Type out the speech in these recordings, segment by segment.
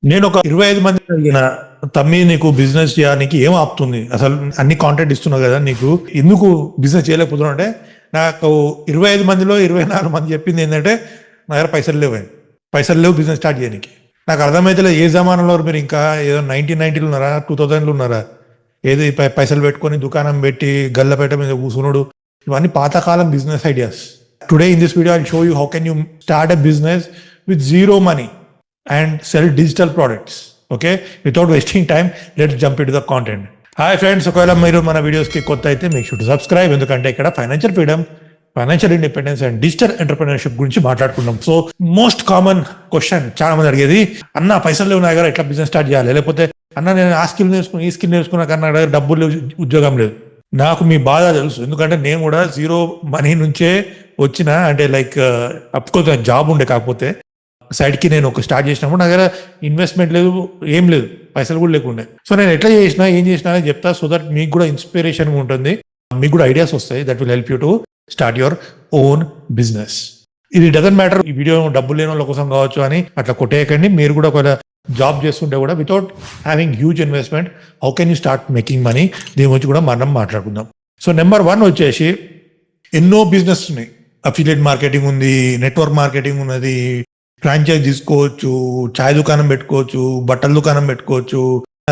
నేను ఒక 25 మంది అడిగిన, తమ్మి నీకు బిజినెస్ చేయడానికి ఏం ఆపుతుంది? అసలు అన్ని కాంటెంట్ ఇస్తున్నావు కదా, నీకు ఎందుకు బిజినెస్ చేయలేకపోతున్నావు అంటే, నాకు 25 మందిలో 24 మంది చెప్పింది ఏంటంటే, నా దగ్గర పైసలు లేవు బిజినెస్ స్టార్ట్ చేయడానికి. నాకు అర్థమైతే ఏ జమానంలో మీరు ఇంకా ఏదో 1990లో ఉన్నారా, 2000లో ఉన్నారా? ఏది పైసలు పెట్టుకొని దుకాణం పెట్టి గల్లపేట మీద కూర్చున్నాడు, ఇవన్నీ పాతకాలం business ideas. Today in this video I show you how can you start a business with zero money and sell digital products. Okay, without wasting time, let's jump into the content. Hi friends, ఒకవేళ మీరు మన వీడియోస్కి కొత్త అయితే make sure to subscribe. ఎందుకంటే ఇక్కడ financial freedom, financial independence and digital entrepreneurship గురించి మాట్లాడుకుంటాం. సో మోస్ట్ కామన్ క్వశ్చన్ చాలా మంది అడిగేది, అన్న పైసలు లేవు నా దగ్గర, ఎట్లా బిజినెస్ స్టార్ట్ చేయాలి? లేకపోతే అన్న నేను ఆ స్కిల్ నేర్చుకుని ఈ స్కిల్ నేర్చుకున్నా కానీ నా దగ్గర డబ్బులు లేవు, ఉద్యోగం లేదు. నాకు మీ బాధ తెలుసు, ఎందుకంటే నేను కూడా జీరో మనీ నుంచే వచ్చిన. అంటే లైక్ అఫ్కోర్స్ జాబ్ ఉండే, కాకపోతే సైడ్కి నేను ఒక స్టార్ట్ చేసినప్పుడు నా దగ్గర ఇన్వెస్ట్మెంట్ లేదు, ఏం లేదు, పైసలు కూడా లేకుండే. సో నేను ఎట్లా చేసినా ఏం చేసినా అని చెప్తా, సో దట్ మీకు కూడా ఇన్స్పిరేషన్ ఉంటుంది, మీకు కూడా ఐడియాస్ వస్తాయి, that will help you to start your own business. ఇది డజంట్ మ్యాటర్ ఈ వీడియో డబ్బులు లేని వాళ్ళ కోసం కావచ్చు అని అట్లా కొట్టేయకండి. మీరు కూడా ఒకవేళ జాబ్ చేస్తుంటే కూడా without having huge investment how can you start making money, దీని గురించి కూడా మనం మాట్లాడుకుందాం. సో నెంబర్ 1 వచ్చేసి, ఎన్నో బిజినెస్ ఉన్నాయి. అఫిలియేట్ మార్కెటింగ్ ఉంది, నెట్వర్క్ మార్కెటింగ్ ఉన్నది, ఫ్రాంచైజ్ తీసుకోవచ్చు, చాయ్ దుకాణం పెట్టుకోవచ్చు, బట్టల దుకాణం పెట్టుకోవచ్చు,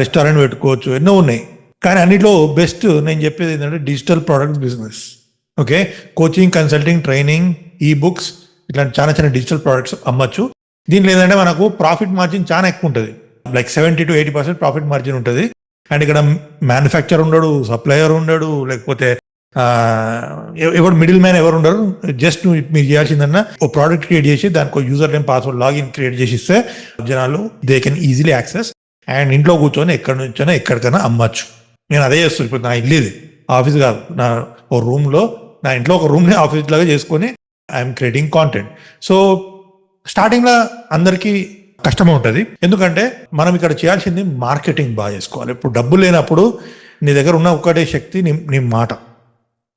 రెస్టారెంట్ పెట్టుకోవచ్చు, ఎన్నో ఉన్నాయి. కానీ అన్నిట్లో బెస్ట్ నేను చెప్పేది ఏంటంటే digital products business. Okay, coaching, consulting, training, ఈ బుక్స్, ఇట్లాంటి చాలా చాలా డిజిటల్ ప్రోడక్ట్స్ అమ్మచ్చు. దీనిలో ఏంటంటే మనకు ప్రాఫిట్ మార్జిన్ చాలా ఎక్కువ ఉంటుంది, లైక్ 70 to 80% ప్రాఫిట్ మార్జిన్ ఉంటుంది. అండ్ ఇక్కడ మ్యానుఫ్యాక్చర్ ఉండడు, సప్లయర్ ఉండడు, లేకపోతే ఎవరు మిడిల్ మ్యాన్ ఎవరు ఉండరు. జస్ట్ మీరు చేయాల్సిందన్నా ఒక ప్రోడక్ట్ క్రియేట్ చేసి దానికి user name, password, login create చేసి ఇస్తే జనాలు they can easily access and ఇంట్లో కూర్చొని ఎక్కడి నుంచైనా ఎక్కడికైనా అమ్మచ్చు. నేను అదే చేస్తాను. ఇప్పుడు నా ఇల్లు ఇది, ఆఫీస్ కాదు, నా ఓ రూమ్లో, నా ఇంట్లో ఒక రూమ్ని ఆఫీస్ లాగా చేసుకొని ఐఎమ్ క్రియేటింగ్ కాంటెంట్. సో స్టార్టింగ్లో అందరికీ కష్టమే ఉంటుంది, ఎందుకంటే మనం ఇక్కడ చేయాల్సింది మార్కెటింగ్ బాగా చేసుకోవాలి. ఇప్పుడు డబ్బులు లేనప్పుడు నీ దగ్గర ఉన్న ఒక్కటే శక్తి నీ మాట.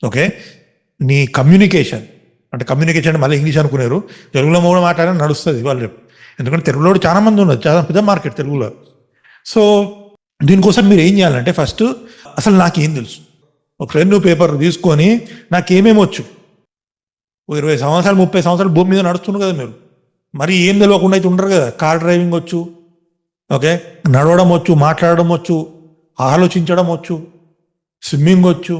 ఓకే, నీ కమ్యూనికేషన్. అంటే కమ్యూనికేషన్ మళ్ళీ ఇంగ్లీష్ అనుకున్నారు, తెలుగులో కూడా మాట్లాడినా నడుస్తుంది వాళ్ళు, ఎందుకంటే తెలుగులో చాలా మంది ఉన్నారు, చాలా పెద్ద మార్కెట్ తెలుగులో. సో దీనికోసం మీరు ఏం చేయాలంటే, ఫస్ట్ అసలు నాకేం తెలుసు, ఒక పెన్ను పేపర్ తీసుకొని నాకేమేమి వచ్చు. 20 సంవత్సరాలు 30 సంవత్సరాలు భూమి మీద నడుస్తున్నారు కదా మీరు, మరి ఏం తెలియకుండా అయితే ఉండరు కదా. కార్ డ్రైవింగ్ వచ్చు, ఓకే, నడవడం వచ్చు, మాట్లాడడం వచ్చు, ఆలోచించడం వచ్చు, స్విమ్మింగ్ వచ్చు,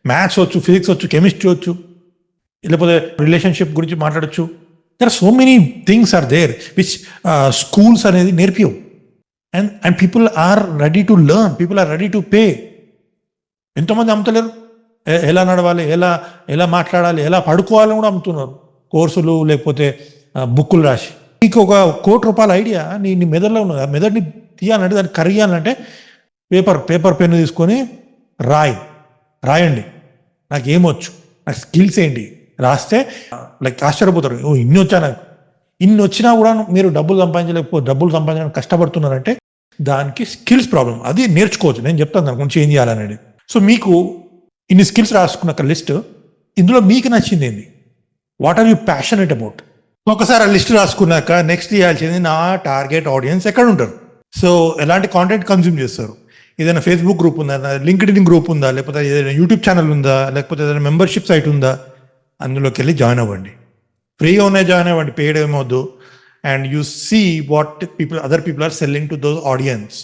మ్యాథ్స్ వచ్చు, ఫిజిక్స్ వచ్చు, కెమిస్ట్రీ వచ్చు, లేకపోతే రిలేషన్షిప్ గురించి మాట్లాడచ్చు. There are so many things are there which schools అనేది నేర్పియవు. And people are ready to learn, people are ready to pay. ఎంతోమంది అమ్ముతలేరు, ఎలా నడవాలి, ఎలా మాట్లాడాలి, ఎలా పడుకోవాలని కూడా అమ్ముతున్నారు కోర్సులు, లేకపోతే బుక్కులు రాసి. నీకు ఒక ₹1,00,00,000 ఐడియా నీ మెదడులో ఉన్నది, ఆ మెదడుని తీయాలంటే, దాన్ని కరిగియాలంటే పేపర్ పెన్ను తీసుకొని రాయండి, నాకు ఏమొచ్చు, నాకు స్కిల్స్ ఏంటి రాస్తే లైక్ ఆశ్చర్యపోతారు. ఇన్ని వచ్చా నాకు, ఇన్ని వచ్చినా కూడా మీరు డబ్బులు సంపాదించడానికి కష్టపడుతున్నారంటే దానికి స్కిల్స్ ప్రాబ్లం. అది నేర్చుకోవచ్చు, నేను చెప్తాను దాని గురించి ఏం చేయాలనేది. సో మీకు ఇన్ని స్కిల్స్ రాసుకున్న లిస్ట్, ఇందులో మీకు నచ్చింది ఏంది, what are you passionate about. ఒకసారి ఆ లిస్ట్ రాసుకున్నాక నెక్స్ట్ చేయాల్సింది, నా టార్గెట్ ఆడియన్స్ ఎక్కడ ఉంటారు, సో ఎలాంటి కాంటెంట్ కన్జ్యూమ్ చేస్తారు, ఏదైనా ఫేస్బుక్ గ్రూప్ ఉందా, లింక్డ్ఇన్ గ్రూప్ ఉందా, లేకపోతే ఏదైనా యూట్యూబ్ ఛానల్ ఉందా, లేకపోతే ఏదైనా మెంబర్షిప్ సైట్ ఉందా, అందులోకి వెళ్ళి జాయిన్ అవ్వండి. ఫ్రీగా ఉన్నాయి, జాయిన్ అవ్వండి, పెయిడ్ ఏమవుద్దు. And you see what other people are selling to those audience.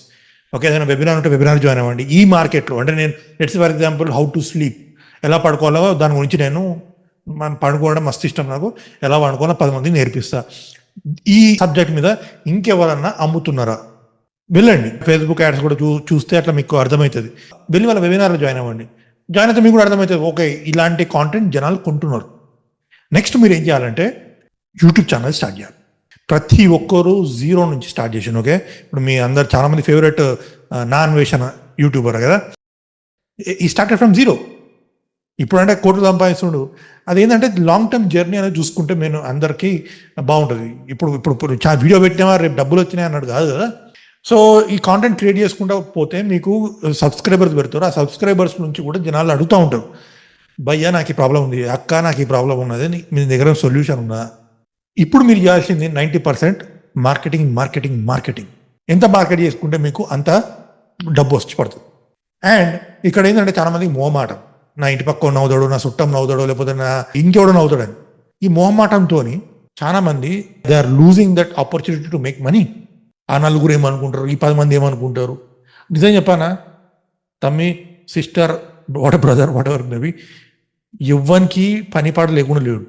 Okay, ఏదైనా వెబినార్ ఉంటే వెబినార్ జాయిన్ అవ్వండి. ఈ మార్కెట్లో అంటే నేను let's for example how to sleep, ఎలా పడుకోవాలో దాని గురించి నేను పడుకోవడం మస్తు ఇష్టం నాకు, ఎలా పడుకోవాలో 10 మందికి నేర్పిస్తా. ఈ సబ్జెక్ట్ మీద ఇంకెవరన్నా అమ్ముతున్నారా, వెళ్ళండి. ఫేస్బుక్ యాడ్స్ కూడా చూస్తే అట్లా మీకు అర్థమవుతుంది. వెళ్ళి వాళ్ళ వెబినార్లో జాయిన్ అవ్వండి. జాయిన్ అయితే మీకు కూడా అర్థమవుతుంది, ఓకే ఇలాంటి కాంటెంట్ జనాలు కొంటున్నారు. నెక్స్ట్ మీరు ఏం చేయాలంటే యూట్యూబ్ ఛానల్ స్టార్ట్ చేయాలి. ప్రతి ఒక్కరు జీరో నుంచి స్టార్ట్ చేసాను. ఓకే, ఇప్పుడు మీ అందరు చాలామంది ఫేవరెట్ నా అన్వేషణ యూట్యూబర్ కదా, ఈ స్టార్టెడ్ ఫ్రమ్ జీరో. ఇప్పుడు అంటే కోట్లు సంపాదిస్తుండు, అదేంటంటే లాంగ్ టర్మ్ జర్నీ అనేది చూసుకుంటే నేను అందరికీ బాగుంటుంది. ఇప్పుడు వీడియో పెట్టినా రేపు డబ్బులు వచ్చినాయి అన్నాడు కాదు కదా. సో ఈ కాంటెంట్ క్రియేట్ చేసుకుంటూ పోతే మీకు సబ్స్క్రైబర్స్ పెడతారు, ఆ సబ్స్క్రైబర్స్ నుంచి కూడా జనాలు అడుగుతూ ఉంటారు, భయ్యా నాకు ఈ ప్రాబ్లం ఉంది, అక్క నాకు ఈ ప్రాబ్లం ఉన్నది, మీ దగ్గర సొల్యూషన్ ఉందా. ఇప్పుడు మీరు చేయాల్సింది 90% మార్కెటింగ్ మార్కెటింగ్ మార్కెటింగ్. ఎంత మార్కెట్ చేసుకుంటే మీకు అంత డబ్బు వచ్చి పడుతుంది. అండ్ ఇక్కడ ఏంటంటే చాలా మందికి మొహమాటం, నా ఇంటి పక్క నవ్వుతాడు, నా చుట్టం నవ్వుతాడు, లేకపోతే నా ఇంకెవడో నవ్వుతాడని. ఈ మొహమాటంతో చాలా మంది they are losing that opportunity to make money. ఆ నలుగురు ఏమనుకుంటారు, ఈ 10 మంది ఏమనుకుంటారు. నిజం చెప్పానా తమ్మి, sister, brother, whatever maybe, ఎవ్వనికి పని పాట లేకుండా లేడు.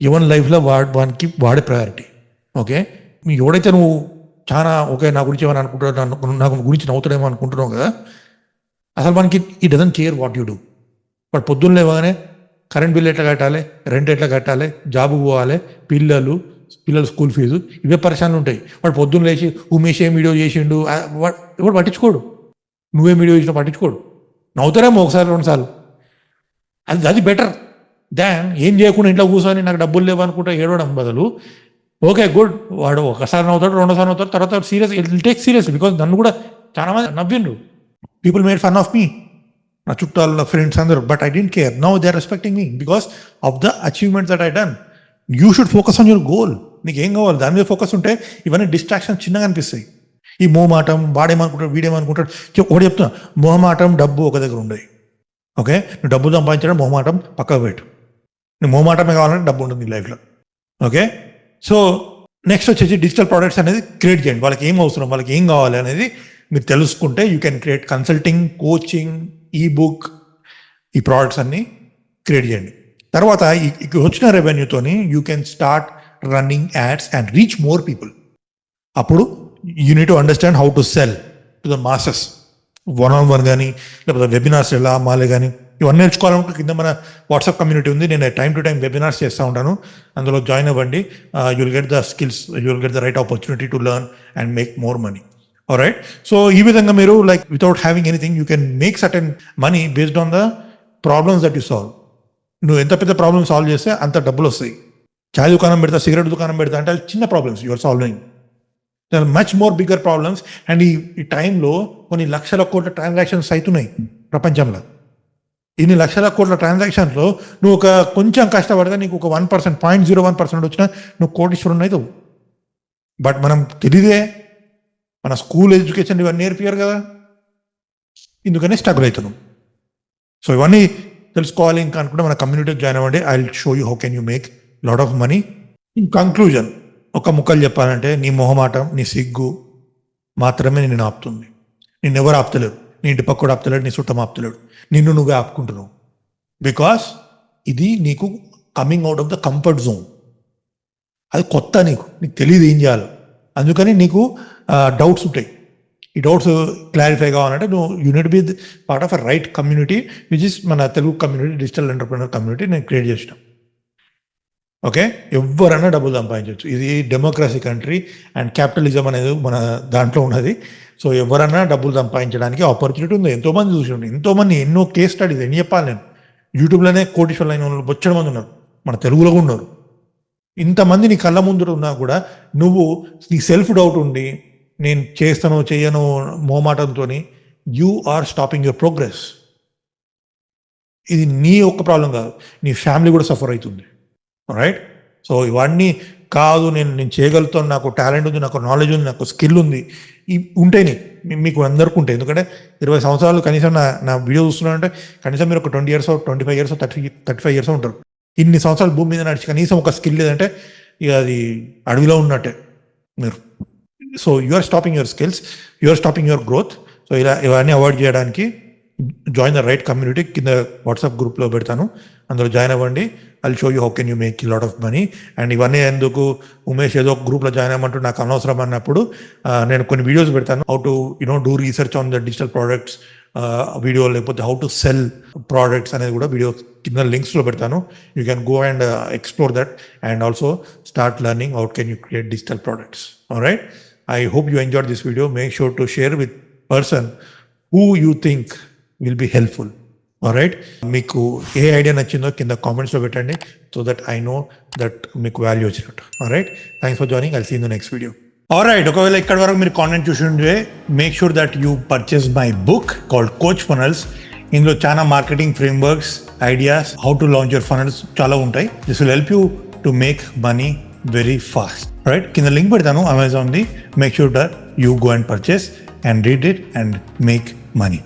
ఎవరి లైఫ్లో వానికి వాడే ప్రయారిటీ. ఓకే, ఎవడైతే నువ్వు చాలా ఓకే నా గురించి ఏమైనా అనుకుంటాడు, నాకు గురించి నవ్వుతాడేమో అనుకుంటున్నావు కదా, అసలు మనకి ఈ doesn't care what you do. వాడు పొద్దున్న లేవగానే కరెంట్ బిల్ ఎట్లా కట్టాలి, రెంట్ ఎట్లా కట్టాలి, జాబ్ పోవాలి, పిల్లల స్కూల్ ఫీజు, ఇవే పరిశాలు ఉంటాయి. వాడు పొద్దున్న లేచి ఉమేష్ ఏం వీడియో చేసిండు వాడు పట్టించుకోడు, నువ్వేం వీడియో చేసినా పట్టించుకోడు. నవ్వుతారేమో ఒకసారి 2 సార్లు, అది బెటర్ దాన్ ఏం చేయకుండా ఇంట్లో కూర్చొని నాకు డబ్బులు లేవు అనుకుంటా ఏడవడం బదులు ఓకే గుడ్, వాడు ఒకసారి నవ్వుతాడు, 2 సార్లు నవ్వుతాడు, తర్వాత serious it take seriously. Because నన్ను కూడా చాలా మంది నవ్విండ్రు, people made fun of me, నా చుట్టాలు, నా ఫ్రెండ్స్ అందరూ. But I don't care. Now they are respecting me because of the achievements that I done. You should focus on your goal. నీకు ఏం కావాలి దాని మీద ఫోకస్ ఉంటే ఇవన్నీ డిస్ట్రాక్షన్ చిన్నగా అనిపిస్తాయి. ఈ మొహమాటం, వాడేమనుకుంటాడు, వీడేమనుకుంటాడు. ఒకటి చెప్తున్నా, మొహమాటం, డబ్బు ఒక దగ్గర ఉండదు. ఓకే, నువ్వు డబ్బు సంపాదించడం మొహమాటం పక్కకు పెట్టు. నువ్వు మొహమాటమే కావాలంటే డబ్బు ఉంటుంది నీ లైఫ్లో. ఓకే, సో నెక్స్ట్ వచ్చేసి డిజిటల్ ప్రోడక్ట్స్ అనేది క్రియేట్ చేయండి. వాళ్ళకి ఏం అవసరం, వాళ్ళకి ఏం కావాలి అనేది మీరు తెలుసుకుంటే you can create consulting, coaching, ebook, ఈ ప్రోడక్ట్స్ అన్ని క్రియేట్ చేయండి. తర్వాత వచ్చిన రెవెన్యూతోని you can start running ads and reach more people. అప్పుడు you need to understand how to sell to the masses. 1-on-1 కానీ లేకపోతే వెబినార్స్ ఎలా అమ్మాలి కానీ ఇవన్నీ నేర్చుకోవాలంటే కింద మన వాట్సాప్ కమ్యూనిటీ ఉంది. నేను టైం టు టైం వెబినార్స్ చేస్తూ ఉంటాను, అందులో జాయిన్ అవ్వండి. You will get the skills, you will get the right opportunity to learn and make more money. Alright, so ఈ విధంగా మీరు like without having anything you can make certain money based on the problems that you solve. నువ్వు ఎంత పెద్ద problem solve చేస్తే అంత డబ్బులు వస్తాయి. చాయ్ దుకాణం పెడతా, సిగరెట్ దుకాణం పెడతా అంటే అది చిన్న problems you are solving. They are much more bigger problems. And ఈ టైంలో కొన్ని లక్షల కోట్ల ట్రాన్సాక్షన్స్ అవుతున్నాయి ప్రపంచంలో. ఇన్ని లక్షల కోట్ల ట్రాన్సాక్షన్స్లో నువ్వు ఒక కొంచెం కష్టపడితే నీకు ఒక 1%, 0.01% వచ్చినా నువ్వు కోటీశ్వరుని అవుతావు. బట్ మనం తెలియదే, మన స్కూల్ ఎడ్యుకేషన్ ఇవన్నీ నేర్పియారు కదా, ఇందుకనే స్ట్రగుల్ అవుతున్నాం. సో ఇవన్నీ తెలుసుకోవాలి ఇంకా అనుకుంటే మన కమ్యూనిటీకి జాయిన్ అవ్వండి. I will show you how can you make lot of money. In conclusion ఒక ముక్కలు చెప్పాలంటే, నీ మొహమాటం, నీ సిగ్గు మాత్రమే నిన్ను ఆపుతుంది. నిన్నెవరు ఆపుతలేరు, నీ ఇంటి పక్కడు ఆపుతలేడు, నీ చుట్టం ఆపుతలేడు, నిన్ను నువ్వే ఆపుకుంటున్నావు. బికాస్ ఇది నీకు coming out of the comfort zone. అది కొత్త, నీకు తెలియదు ఏం చేయాలో, అందుకని నీకు డౌట్స్ ఉంటాయి. ఈ డౌట్స్ క్లారిఫై కావాలంటే నువ్వు you need be part of a right community which is మన Telugu community, digital entrepreneur community నేను క్రియేట్ చేసిన. ఓకే, ఎవరైనా డబ్బులు సంపాదించవచ్చు. ఇది డెమోక్రసీ కంట్రీ అండ్ క్యాపిటలిజం అనేది మన దాంట్లో ఉన్నది. సో ఎవరైనా డబ్బులు సంపాదించడానికి ఆపర్చునిటీ ఉంది. ఎంతోమంది చూసి, ఎంతోమంది ఎన్నో కేస్ స్టడీస్ ఎన్ని చెప్పాలి నేను. యూట్యూబ్లోనే కోటీశ్వర్లు అయిన వాళ్ళు బొచ్చడి మంది ఉన్నారు, మన తెలుగులో కూడా ఉన్నారు. ఇంతమంది నీ కళ్ళ ముందు ఉన్నా కూడా నువ్వు నీ సెల్ఫ్ డౌట్ ఉండి నేను చేస్తానో చేయను మోమాటంతో you are stopping your progress. ఇది నీ ఒక్క ప్రాబ్లం కాదు, నీ ఫ్యామిలీ కూడా సఫర్ అవుతుంది. రైట్, సో ఇవన్నీ కాదు, నేను చేయగలుగుతాను, నాకు టాలెంట్ ఉంది, నాకు నాలెడ్జ్ ఉంది, నాకు స్కిల్ ఉంది, ఉంటాయి మీకు అందరికీ ఉంటాయి. ఎందుకంటే 20 సంవత్సరాలు కనీసం నా వీడియో చూస్తున్నానంటే కనీసం మీరు ఒక 20 years, 25 years, 35 years ఉంటారు. ఇన్ని సంవత్సరాలు భూమి మీద నడిచి కనీసం ఒక స్కిల్ లేదంటే ఇక అది అడవిలో ఉన్నట్టే మీరు. So you are stopping your skills, you are stopping your growth. So ఇవన్నీ అవాయిడ్ చేయడానికి జాయిన్ ద రైట్ కమ్యూనిటీ. కింద వాట్సాప్ గ్రూప్లో పెడతాను, అందులో జాయిన్ అవ్వండి. I will show you how can you make lot of money. And ఇవన్నీ ఎందుకు ఉమేష్ ఏదో ఒక గ్రూప్లో జాయిన్ అవ్వమంటూ నాకు అనవసరం అన్నప్పుడు నేను కొన్ని వీడియోస్ పెడతాను, how to do research on the digital products video, లేకపోతే హౌ టు సెల్ ప్రోడక్ట్స్ అనేది కూడా వీడియో కింద లింక్స్లో పెడతాను. You can go and explore that and also start learning how can you create digital products. Alright, I hope you enjoyed this video. Make sure to share with person who you think will be helpful. Alright, మీకు ఏ idea నచ్చిందో కింద కామెంట్స్లో పెట్టండి, so that I know that మీకు value వచ్చినట్టు. Alright, thanks for joining. I'll see in the next video. Alright, ఒకవేళ ఇక్కడ వరకు మీరు కాంటెంట్ చూసి ఉంటే make sure that you purchase my book called coach funnels. ఇందులో చాలా marketing frameworks, ideas, how to launch your funnels చాలా ఉంటాయి. This will help you to make money very fast. Right, కింద లింక్ పెడతాను అమెజాన్ది. Make sure that you go and purchase and read it and make money.